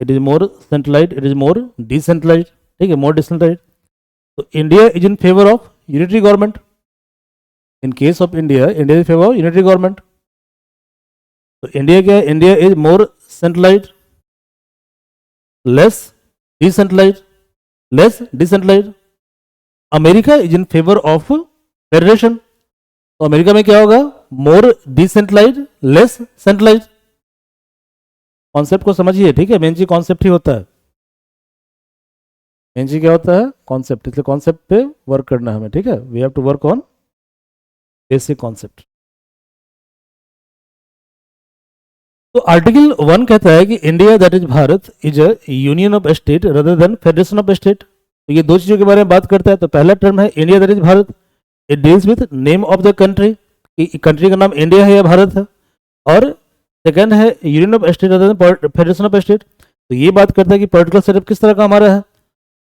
it is more centralised, it is more decentralised, ठीक है, मोर डिसेंट्रलाइज्ड। तो India is in favour of unitary government. In case of India, India is favour of unitary government. तो India क्या है, India is more centralised, less decentralised, less decentralised. America is in favour of federation. तो America में क्या होगा, मोर decentralised, less centralised. Concept को समझिए, ठीक है, मेन चीज कॉन्सेप्ट ही होता है, मेन चीज क्या होता है, कॉन्सेप्ट। इसलिए कॉन्सेप्ट पे वर्क करना है हमें, ठीक है, we have to work on basic concept. तो आर्टिकल 1 कहता है कि India that is Bharat is a union of state rather than federation of state. तो ये दो चीजों के बारे में बात करता है। तो पहला टर्म है India that is Bharat, it deals with name of the country, country का नाम इंडिया है या भारत है। और सेकंड है union of state rather than federation of state. तो ये बात करता है कि पॉलिटिकल सेटअप किस तरह का हमारा है।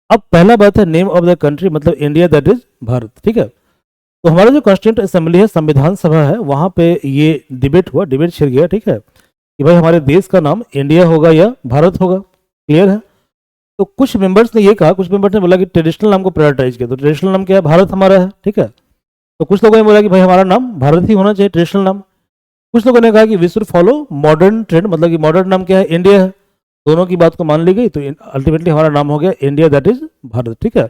अब पहला बात है नेम ऑफ द कंट्री, मतलब इंडिया दैट इज भारत, ठीक है। तो हमारा जो कॉन्स्टिट्यूंट असेंबली है, संविधान सभा है, वहां पे ये डिबेट हुआ, डिबेट छिड़ गया, ठीक है, कि भाई हमारे देश का नाम इंडिया होगा या भारत होगा, क्लियर है। तो कुछ मेंबर्स ने ये कहा, कुछ मेंबर्स ने बोला कि ट्रेडिशनल नाम को प्रायोरिटाइज किया। तो ट्रेडिशनल नाम क्या है, भारत हमारा है, ठीक है। तो कुछ लोगों ने बोला कि भाई हमारा नाम भारत ही होना चाहिए, ट्रेडिशनल नाम। कुछ लोगों ने कहा कि we should follow modern trend, मतलब कि मॉडर्न नाम क्या है, इंडिया है। दोनों की बात को मान ली गई, तो अल्टीमेटली हमारा नाम हो गया इंडिया दैट इज भारत, ठीक है।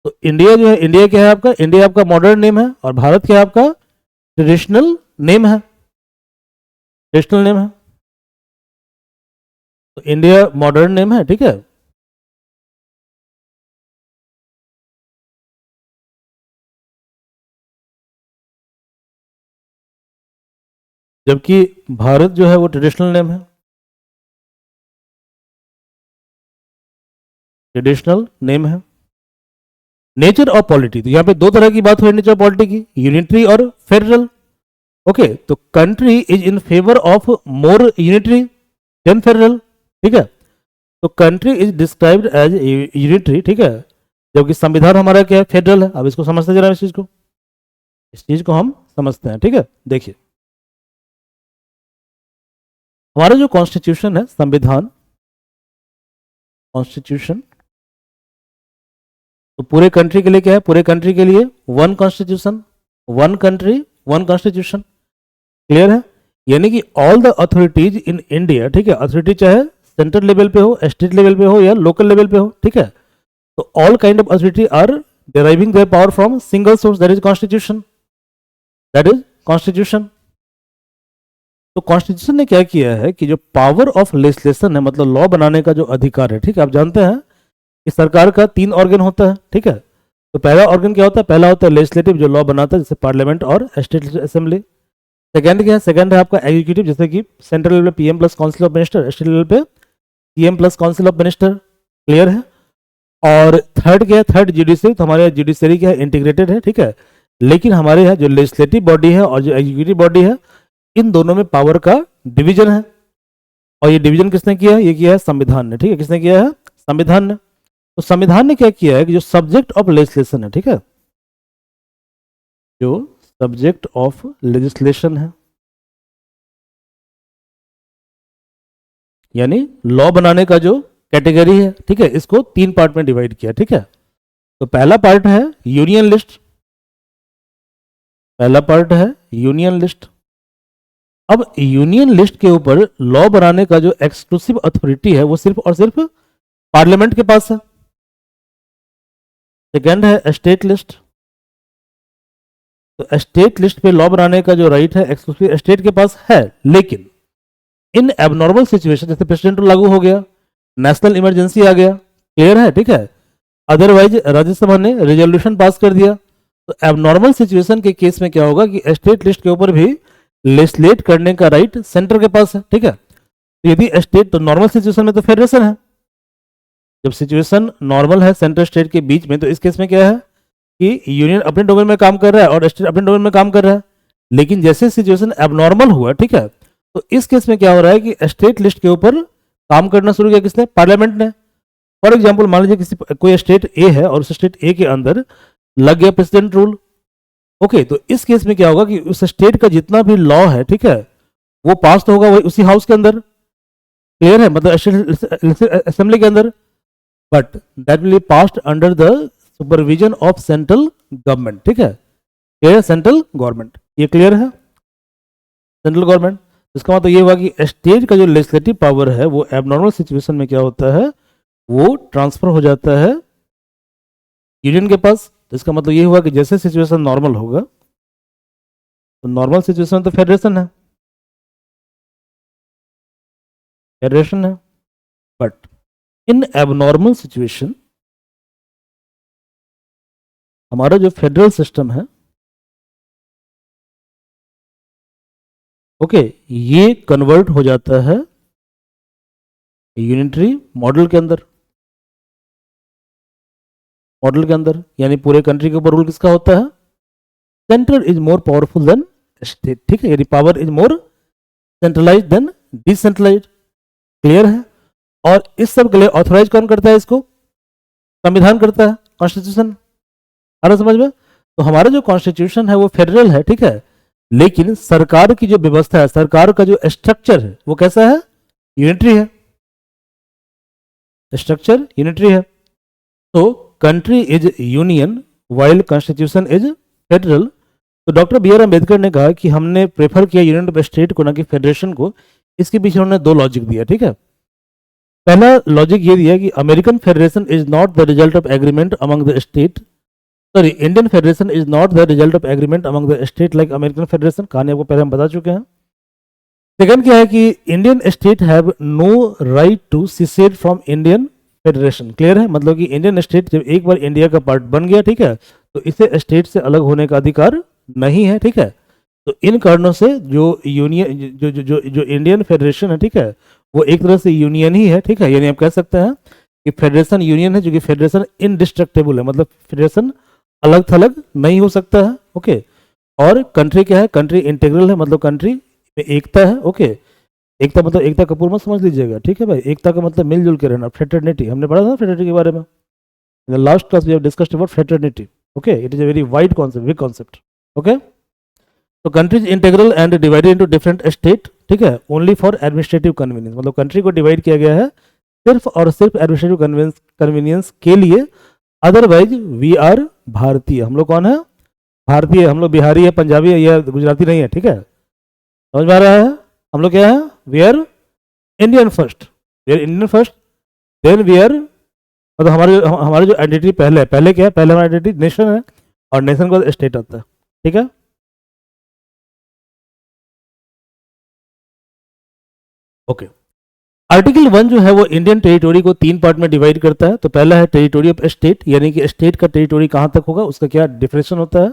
तो इंडिया जो है, इंडिया क्या है आपका, इंडिया आपका मॉडर्न नेम है, और भारत क्या है आपका ट्रेडिशनल नेम है, ट्रेडिशनल नेम है। तो इंडिया मॉडर्न नेम है, ठीक है। जबकि भारत जो है वो ट्रेडिशनल नेम है, ट्रेडिशनल नेम है। नेचर ऑफ पॉलिटी, तो यहाँ पे दो तरह की बात हुई नेचर ऑफ पॉलिटी की, यूनिटरी और फेडरल। ओके, तो country is in favour of more unitary than federal, ठीक है। तो country is described as unitary, ठीक है, जबकि संविधान हमारा क्या है, फेडरल है। अब इसको समझते जरा, इस चीज को हम समझते हैं, ठीक है। देखिए हमारा जो कॉन्स्टिट्यूशन है, संविधान, कॉन्स्टिट्यूशन, तो पूरे कंट्री के लिए क्या है, पूरे कंट्री के लिए one constitution, one country one constitution, clear है। यानी कि all the authorities in India, ठीक है, अथॉरिटी चाहे सेंट्रल लेवल पे हो, स्टेट लेवल पे हो या लोकल लेवल पे हो, ठीक है, तो all kind of authority are deriving their power from single source, that is constitution. That is constitution. तो कॉन्स्टिट्यूशन ने क्या किया है कि जो पावर ऑफ लेजिस्लेशन है, मतलब लॉ बनाने का जो अधिकार है, ठीक है, आप जानते हैं कि सरकार का 3 ऑर्गन होता है, ठीक है। तो पहला ऑर्गन क्या होता है? पहला होता है लेजिस्लेटिव, जो लॉ बनाता है, जैसे पार्लियामेंट और स्टेट असेंबली। सेकंड क्या है? सेकंड है आपका एग्जीक्यूटिव, जैसे कि सेंट्रल लेवल पे PM plus council of minister, state level पे CM plus council of minister. Clear है? और थर्ड क्या है? Third judiciary. तो हमारे जुडिशरी क्या है? इंटीग्रेटेड है, ठीक है। लेकिन हमारे यहाँ जो लेजिस्लेटिव बॉडी है और जो एग्जीक्यूटिव बॉडी है, इन दोनों में पावर का डिवीजन है। और ये डिवीजन किसने किया है? ये किया है संविधान ने, ठीक है। किसने किया है? संविधान ने। तो संविधान ने क्या किया है कि जो सब्जेक्ट ऑफ लेजिस्लेशन है, ठीक है, जो सब्जेक्ट ऑफ लेजिस्लेशन है, यानी लॉ बनाने का जो कैटेगरी है, ठीक है, इसको 3 पार्ट में डिवाइड किया, ठीक है। तो पहला पार्ट है यूनियन लिस्ट, पहला पार्ट है यूनियन लिस्ट। अब यूनियन लिस्ट के ऊपर लॉ बनाने का जो एक्सक्लूसिव अथॉरिटी है वो सिर्फ और सिर्फ पार्लियामेंट के पास है। सेकंड है स्टेट लिस्ट। तो स्टेट लिस्ट पे लॉ बनाने का जो राइट है एक्सक्लूसिव स्टेट के पास है, लेकिन इन एबनॉर्मल सिचुएशन, जैसे प्रेसिडेंट लागू हो गया, नेशनल इमरजेंसी आ गया, क्लियर है, ठीक है, अदरवाइज राज्यसभा ने रेजोल्यूशन पास कर दिया, तो एबनॉर्मल सिचुएशन के केस में क्या होगा कि स्टेट लिस्ट के ऊपर भी लेजिस्लेट करने का राइट सेंटर के पास है, ठीक है। तो यदि स्टेट, तो नॉर्मल सिचुएशन में तो फेडरेशन है, जब सिचुएशन नॉर्मल है सेंटर स्टेट के बीच में, तो इस केस में क्या है कि यूनियन अपने डोमेन में काम कर रहा है और स्टेट अपने डोमेन में काम कर रहा है। लेकिन जैसे सिचुएशन एबनॉर्मल हुआ, ठीक है, तो इस केस में क्या हो रहा है कि स्टेट लिस्ट के ऊपर काम करना शुरू किया किसने? पार्लियामेंट ने। फॉर एग्जाम्पल मान लीजिए किसी कोई स्टेट ए है और उस स्टेट ए के अंदर लग गया प्रेसिडेंट रूल, ओके, तो इस केस में क्या होगा कि उस स्टेट का जितना भी लॉ है, ठीक है, वो पास तो होगा वही उसी हाउस के अंदर, क्लियर है, मतलब स्टेट असेंबली के अंदर, but that will be passed under the supervision of central government, ठीक है, क्लियर, सेंट्रल गवर्नमेंट, ये क्लियर है, सेंट्रल गवर्नमेंट। इसका मतलब ये हुआ कि स्टेट का जो लेजिस्लेटिव पावर है वो एबनॉर्मल सिचुएशन में क्या होता है, वो ट्रांसफर हो जाता है यूनियन के पास। तो इसका मतलब ये हुआ कि जैसे सिचुएशन नॉर्मल होगा, तो नॉर्मल सिचुएशन तो फेडरेशन है, फेडरेशन है, बट इन एबनॉर्मल सिचुएशन हमारा जो फेडरल सिस्टम है, ओके, ये कन्वर्ट हो जाता है यूनिटरी मॉडल के अंदर, मॉडल के अंदर, यानी पूरे कंट्री के ऊपर रूल किसका होता है? Central is more powerful than state, ठीक है, यानी power is more centralised than decentralised, clear है। और इस सब के लिए ऑथराइज कौन करता है इसको? संविधान करता है, कॉन्स्टिट्यूशन, आ रहा समझ में? तो हमारा जो कॉन्स्टिट्यूशन है वो फेडरल है, ठीक है, लेकिन सरकार की जो व्यवस्था है, सरकार का जो स्ट्रक्चर है वो कैसा है? यूनिटरी है, स्ट्रक्चर यूनिटरी है। तो country is union while constitution is federal. तो डॉक्टर बी आर अम्बेडकर ने कहा कि हमने प्रेफर किया यूनियन ऑफ स्टेट को, ना कि फेडरेशन को। इसके पीछे उन्होंने 2 लॉजिक दिया, ठीक है। पहला लॉजिक ये दिया कि American federation is not the result of agreement among the state, sorry, Indian federation is not the result of agreement among the state like American federation. कहानी आपको पहले हम बता चुके हैं। सेकंड क्या है कि Indian state have no right to secede from Indian federation, clear है, मतलब कि इंडियन स्टेट जब एक बार इंडिया का पार्ट बन गया, ठीक है, तो इसे स्टेट से अलग होने का अधिकार नहीं है, ठीक है। तो इन कारणों से जो यूनियन जो जो जो जो इंडियन फेडरेशन है, ठीक है, वो एक तरह से यूनियन ही है, ठीक है, यानी आप कह सकते हैं कि फेडरेशन यूनियन है, जो कि फेडरेशन इनडिस्ट्रक्टेबल है, मतलब फेडरेशन अलग थलग नहीं हो सकता है, ओके। और कंट्री क्या है? कंट्री इंटीग्रल है, मतलब कंट्री में एकता है, ओके। एकता मतलब एकता कपूर मत समझ लीजिएगा, ठीक है भाई, एकता का मतलब मिलजुल के रहना, फ्रेटर्निटी, हमने पढ़ा था ना फ्रेटर्निटी के बारे में, in the last class we have discussed about fraternity, okay, it is a very wide concept, big concept, okay. तो country is integral and divided into different state, ठीक है, ओनली फॉर एडमिनिस्ट्रेटिव कन्वीनियंस, मतलब country को divide किया गया है सिर्फ और सिर्फ एडमिनिस्ट्रेटिव कन्वीनियंस के लिए, अदरवाइज वी आर भारतीय, हम लोग कौन है? भारतीय, हम लोग बिहारी है, पंजाबी है या गुजराती नहीं है, ठीक है, समझ में आ रहा है? हम लोग क्या है? We are Indian first, we are Indian first, then we are मतलब हमारी जो आइडेंटिटी पहले क्या है, पहले हमारी आइडेंटिटी नेशन है और नेशन का स्टेट आता है, ठीक है। ओके, आर्टिकल 1 जो है वो इंडियन टेरिटोरी को 3 पार्ट में डिवाइड करता है। तो पहला है टेरिटोरी ऑफ स्टेट, यानी कि स्टेट का टेरिटोरी कहाँ तक होगा, उसका क्या डिफिनेशन होता है।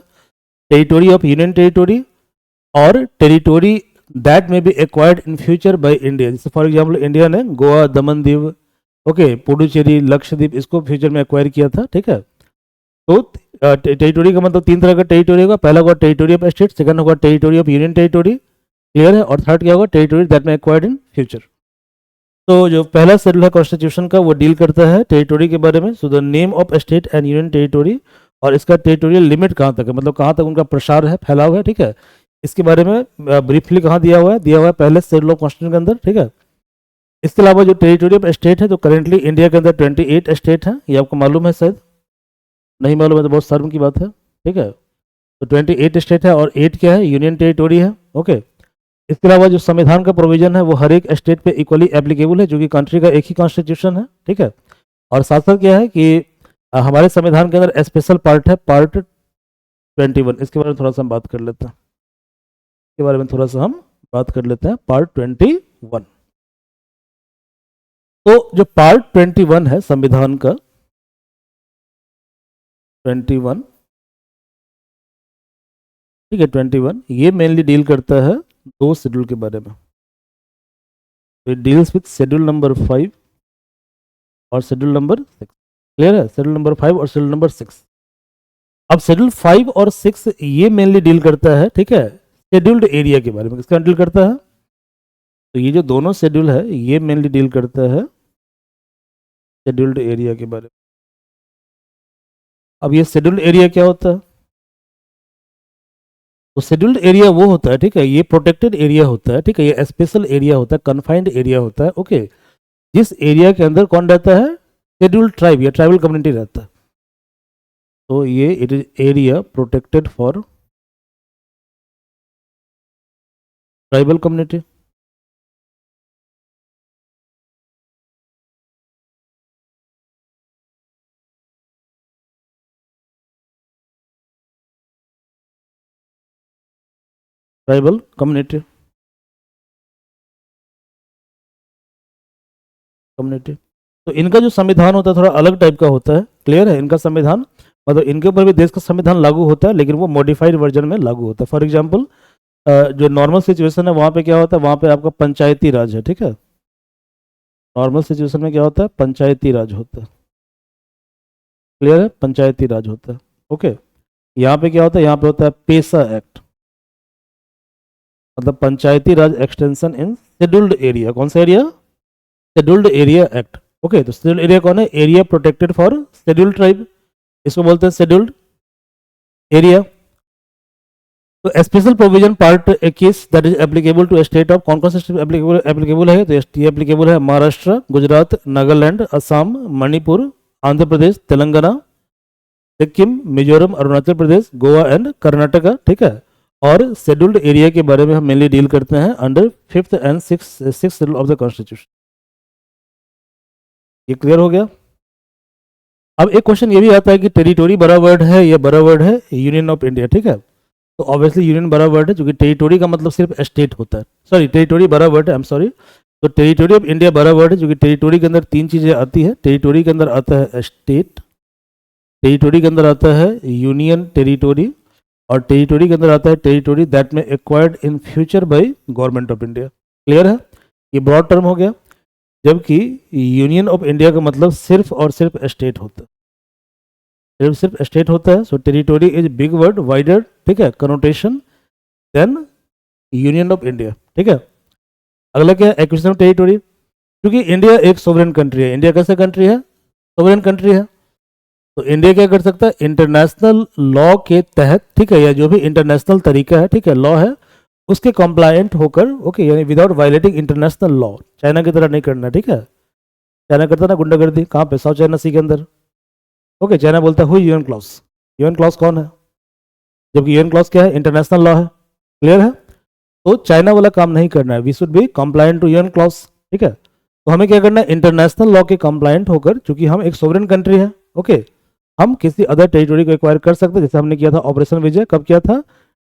टेरिटोरी ऑफ यूनियन टेरिटोरी और टेरिटोरी दैट में B acquired in future by India. जैसे फॉर एग्जांपल इंडिया ने गोवा, दमन दीव, ओके, पुडुचेरी, लक्षद्वीप, इसको फ्यूचर में एक्वायर किया था, ठीक है। तो टेरिटोरी का मतलब 3 तरह का टेरिटोरी होगा। पहला होगा टेरिटोरी ऑफ स्टेट, सेकंड होगा territory of union territory, clear है, और थर्ड क्या होगा, टेरिटोरी दैट में एक्वायर्ड इन फ्यूचर। तो जो पहला शेड्यूल है कॉन्स्टिट्यूशन का वो डील करता है टेरिटोरी के बारे में। So the name of state and union territory, और इसका टेरिटोरियल लिमिट कहाँ तक है, मतलब कहाँ तक उनका प्रसार है, फैलाव है, ठीक है। इसके बारे में ब्रीफली कहाँ दिया हुआ है पहले शेड्यूल ऑफ कॉन्स्टिट्यूशन के अंदर, ठीक है। इसके अलावा जो टेरिटोरी ऑफ स्टेट है, जो करेंटली इंडिया के अंदर 28 स्टेट है, ये आपको मालूम है, शायद नहीं मालूम है तो बहुत शर्म की बात है, ठीक है। तो 28 स्टेट है और 8 क्या है, यूनियन टेरिटोरी है, ओके। इसके अलावा जो संविधान का प्रोविजन है वो हर एक स्टेट पे इक्वली एप्लीकेबल है, जो कि कंट्री का एक ही कॉन्स्टिट्यूशन है, ठीक है। और साथ साथ क्या है कि हमारे संविधान के अंदर स्पेशल पार्ट है, पार्ट 21। इसके बारे में थोड़ा सा हम बात कर लेते हैं, पार्ट 21। तो जो पार्ट 21 है संविधान का, 21, ठीक है, 21, ये मेनली डील करता है 2 शेड्यूल के बारे में। It deals with schedule number 5 और शेड्यूल नंबर 6, क्लियर है, शेड्यूल नंबर 5 और शेड्यूल नंबर 6। अब शेड्यूल 5 और 6 ये मेनली डील करता है, ठीक है, शेड्यूल्ड एरिया के बारे में। किसका डील करता है, तो ये जो दोनों शेड्यूल है ये मेनली डील करता है शेड्यूल्ड एरिया के बारे में। अब ये शेड्यूल्ड एरिया क्या होता है, तो शेड्यूल्ड एरिया वो होता है, ठीक है, ये प्रोटेक्टेड एरिया होता है, ठीक है, ये स्पेशल एरिया होता है, कन्फाइंड एरिया होता है, ओके, जिस एरिया के अंदर कौन रहता है, शेड्यूल्ड ट्राइब या ट्राइबल कम्युनिटी रहता है। तो ये it is area protected for tribal community. Tribal community, तो इनका जो संविधान होता है थोड़ा अलग टाइप का होता है, क्लियर है। इनका संविधान मतलब इनके ऊपर भी देश का संविधान लागू होता है, लेकिन वो मॉडिफाइड वर्जन में लागू होता है। फॉर एग्जांपल जो नॉर्मल सिचुएशन है वहाँ पे क्या होता है, वहाँ पे आपका पंचायती राज है, ठीक है। नॉर्मल सिचुएशन में क्या होता है, पंचायती राज होता है, क्लियर है, पंचायती राज होता है, ओके। यहाँ पे क्या होता है, यहाँ पे होता है पेशा एक्ट, मतलब Panchayati Raj extension in scheduled area. कौन सा area, scheduled area act, okay. तो शेड्यूल्ड एरिया कौन है, area protected for scheduled tribe, इसको बोलते हैं शेड्यूल्ड एरिया। तो special provision part 21 that is applicable to state of, कौन कौन से स्टेट एप्लीकेबल है, तो ये एप्लीकेबल है महाराष्ट्र, गुजरात, नागालैंड, असम, मणिपुर, आंध्र प्रदेश, तेलंगाना, सिक्किम, मिजोरम, अरुणाचल प्रदेश, गोवा एंड कर्नाटका, ठीक है। और शेड्यूल्ड एरिया के बारे में हम मेनली डील करते हैं under 5th and 6th schedule of the constitution. ये क्लियर हो गया। अब एक क्वेश्चन ये भी आता है कि टेरिटोरी बड़ा वर्ड है या बड़ा वर्ड है यूनियन ऑफ इंडिया, ठीक है। तो ऑब्वियसली यूनियन बड़ा वर्ड है, क्योंकि टेरिटोरी का मतलब सिर्फ स्टेट होता है, सॉरी टेरिटोरी बड़ा वर्ड है, आई एम सॉरी। तो टेरिटोरी ऑफ इंडिया बड़ा वर्ड है, क्योंकि टेरिटोरी के अंदर 3 चीज़ें आती है। टेरिटोरी के अंदर आता है स्टेट, टेरिटोरी के अंदर आता है यूनियन टेरिटोरी, और टेरिटोरी के अंदर आता है टेरिटोरी दैट में acquired in future by government of India, clear है। ये ब्रॉड टर्म हो गया, जबकि यूनियन ऑफ इंडिया का मतलब सिर्फ और सिर्फ स्टेट होता है, सिर्फ स्टेट होता है। So territory is big word, wider, ठीक है, connotation than union of India, ठीक है। अगला क्या है, एक्विजिशन ऑफ टेरिटोरी, क्योंकि इंडिया एक सोवरेन कंट्री है। इंडिया कैसे कंट्री है, सोवरेन कंट्री है। तो इंडिया क्या कर सकता है, इंटरनेशनल लॉ के तहत, ठीक है, या जो भी इंटरनेशनल तरीका है, ठीक है, लॉ है, उसके कंप्लायंट होकर, ओके, यानी without violating international law, China की तरह नहीं करना, ठीक है। चाइना करता ना गुंडागर्दी, कहाँ पे, साउथ चाइना सी के अंदर, ओके। चाइना बोलता है हुई यूएन क्लॉज, यूएन क्लॉज कौन है, जबकि यूएन क्लॉज क्या है, इंटरनेशनल लॉ है, क्लियर है। तो चाइना वाला काम नहीं करना है, we should be compliant to UN clause, ठीक है। तो हमें क्या करना है, इंटरनेशनल लॉ के कंप्लायंट होकर, क्योंकि हम एक सोवरेन कंट्री है, ओके, हम किसी अदर टेरिटरी को एक्वायर कर सकते हैं, जैसे हमने किया था ऑपरेशन विजय, कब किया था,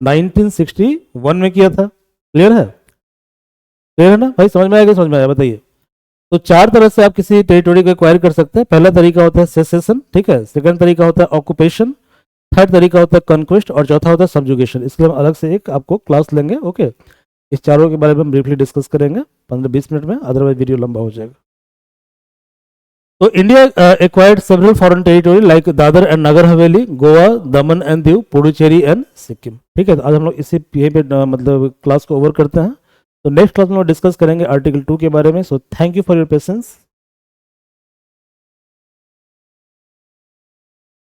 1961 में किया था। क्लियर है? क्लियर है ना भाई? समझ में आएगा? समझ में आया? बताइए। तो चार तरह से आप किसी टेरिटरी को एक्वायर कर सकते हैं। पहला तरीका होता है सेसेशन, ठीक है, सेकंड तरीका होता है ऑक्यूपेशन, थर्ड तरीका होता है कॉन्क्वेस्ट, और चौथा होता है सबजुगेशन। इसके लिए हम अलग से एक आपको क्लास लेंगे, ओके। इस चारों के बारे में हम ब्रीफली डिस्कस करेंगे 15-20 मिनट में, अदरवाइज वीडियो लंबा हो जाएगा। तो India acquired several foreign territory like Dadra and Nagar Haveli, Goa, Daman and Diu, Puducherry and Sikkim. ठीक है, तो आज हम लोग इसी यहीं पे मतलब क्लास को ओवर करते हैं। तो नेक्स्ट क्लास में हम डिस्कस करेंगे आर्टिकल 2 के बारे में। So thank you for your patience.